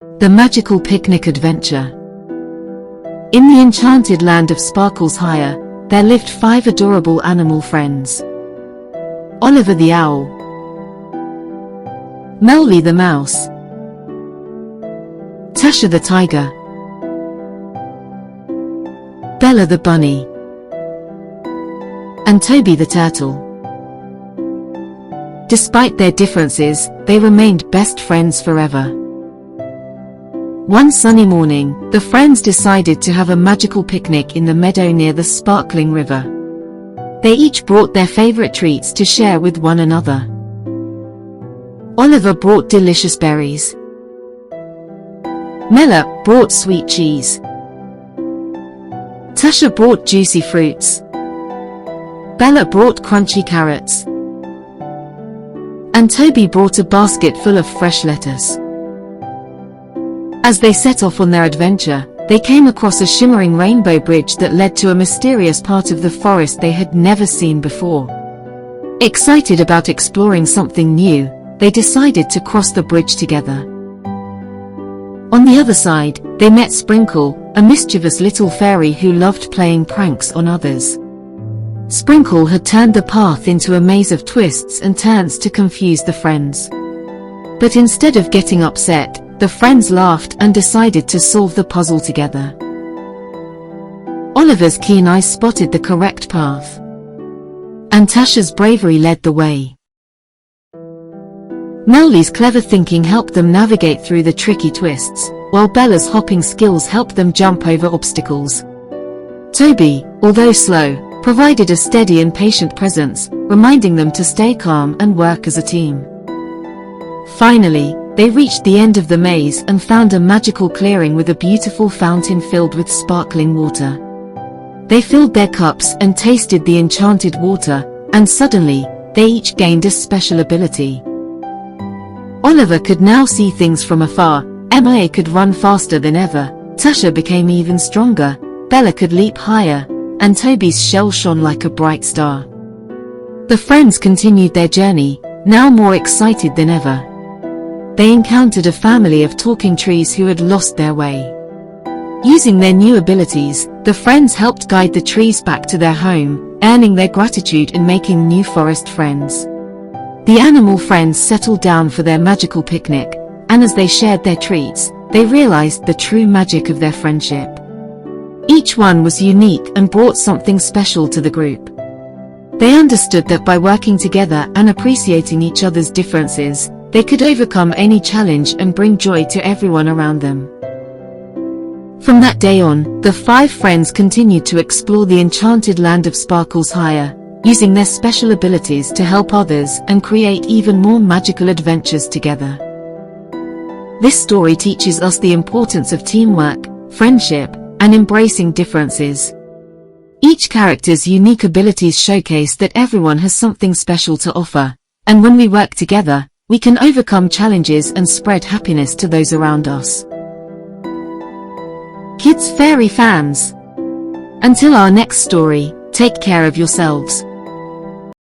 The Magical Picnic Adventure. In the enchanted land of Sparkle's Hire, there lived 5 adorable animal friends. Oliver the owl, Melly the mouse, Tasha the tiger, Bella the bunny, and Toby the turtle. Despite their differences, they remained best friends forever. One sunny morning, the friends decided to have a magical picnic in the meadow near the sparkling river. They each brought their favorite treats to share with one another. Oliver brought delicious berries. Mella brought sweet cheese. Tasha brought juicy fruits. Bella brought crunchy carrots. And Toby brought a basket full of fresh lettuce. As they set off on their adventure, they came across a shimmering rainbow bridge that led to a mysterious part of the forest they had never seen before. Excited about exploring something new, they decided to cross the bridge together. On the other side, they met Sprinkle, a mischievous little fairy who loved playing pranks on others. Sprinkle had turned the path into a maze of twists and turns to confuse the friends. But instead of getting upset, the friends laughed and decided to solve the puzzle together. Oliver's keen eyes spotted the correct path, and Tasha's bravery led the way. Melly's clever thinking helped them navigate through the tricky twists, while Bella's hopping skills helped them jump over obstacles. Toby, although slow, provided a steady and patient presence, reminding them to stay calm and work as a team. Finally, they reached the end of the maze and found a magical clearing with a beautiful fountain filled with sparkling water. They filled their cups and tasted the enchanted water, and suddenly, they each gained a special ability. Oliver could now see things from afar, Emma could run faster than ever, Tasha became even stronger, Bella could leap higher, and Toby's shell shone like a bright star. The friends continued their journey, now more excited than ever. They encountered a family of talking trees who had lost their way. Using their new abilities, the friends helped guide the trees back to their home, earning their gratitude and making new forest friends. The animal friends settled down for their magical picnic, and as they shared their treats, they realized the true magic of their friendship. Each one was unique and brought something special to the group. They understood that by working together and appreciating each other's differences, they could overcome any challenge and bring joy to everyone around them. From that day on, the 5 friends continued to explore the enchanted land of Sparkle's Hire, using their special abilities to help others and create even more magical adventures together. This story teaches us the importance of teamwork, friendship, and embracing differences. Each character's unique abilities showcase that everyone has something special to offer, and when we work together, we can overcome challenges and spread happiness to those around us. Kids Fairy fans! Until our next story, take care of yourselves.